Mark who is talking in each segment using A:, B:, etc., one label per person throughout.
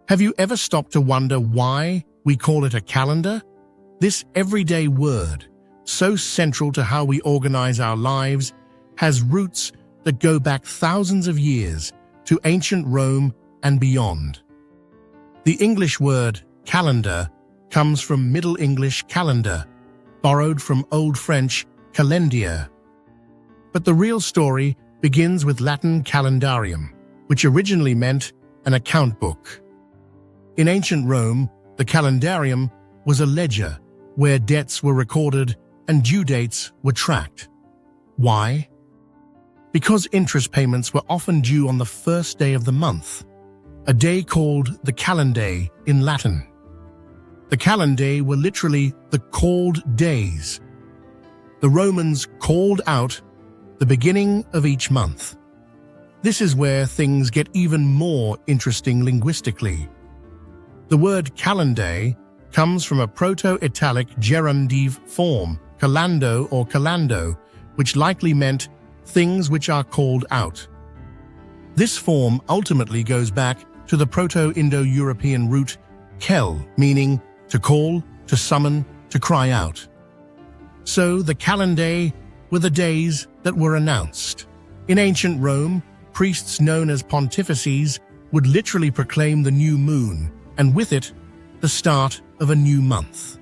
A: Have you ever stopped to wonder why we call it a calendar? This everyday word, so central to how we organize our lives, has roots that go back thousands of years to ancient Rome and beyond. The English word calendar comes from Middle English calendar, borrowed from Old French calendier. But the real story begins with Latin calendarium, which originally meant an account book. In ancient Rome, the calendarium was a ledger where debts were recorded and due dates were tracked. Why? Because interest payments were often due on the first day of the month, a day called the calendae in Latin. The calendae were literally the called days. The Romans called out the beginning of each month. This is where things get even more interesting linguistically. The word calendae comes from a Proto-Italic gerundive form, calando or calando, which likely meant things which are called out. This form ultimately goes back to the Proto-Indo-European root kel, meaning to call, to summon, to cry out. So the calendae were the days that were announced. In ancient Rome, priests known as pontifices would literally proclaim the new moon, and with it, the start of a new month.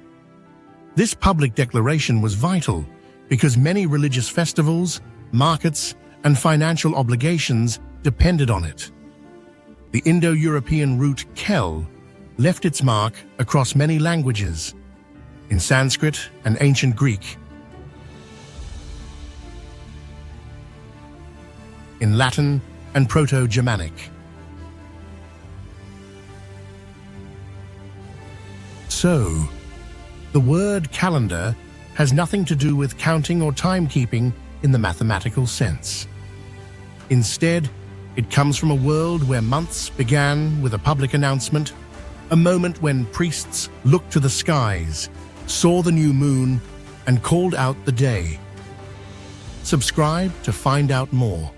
A: This public declaration was vital because many religious festivals, markets, and financial obligations depended on it. The Indo-European root kel left its mark across many languages, in Sanskrit and ancient Greek, in Latin and Proto-Germanic. So, the word calendar has nothing to do with counting or timekeeping in the mathematical sense. Instead, it comes from a world where months began with a public announcement, a moment when priests looked to the skies, saw the new moon, and called out the day. Subscribe to find out more.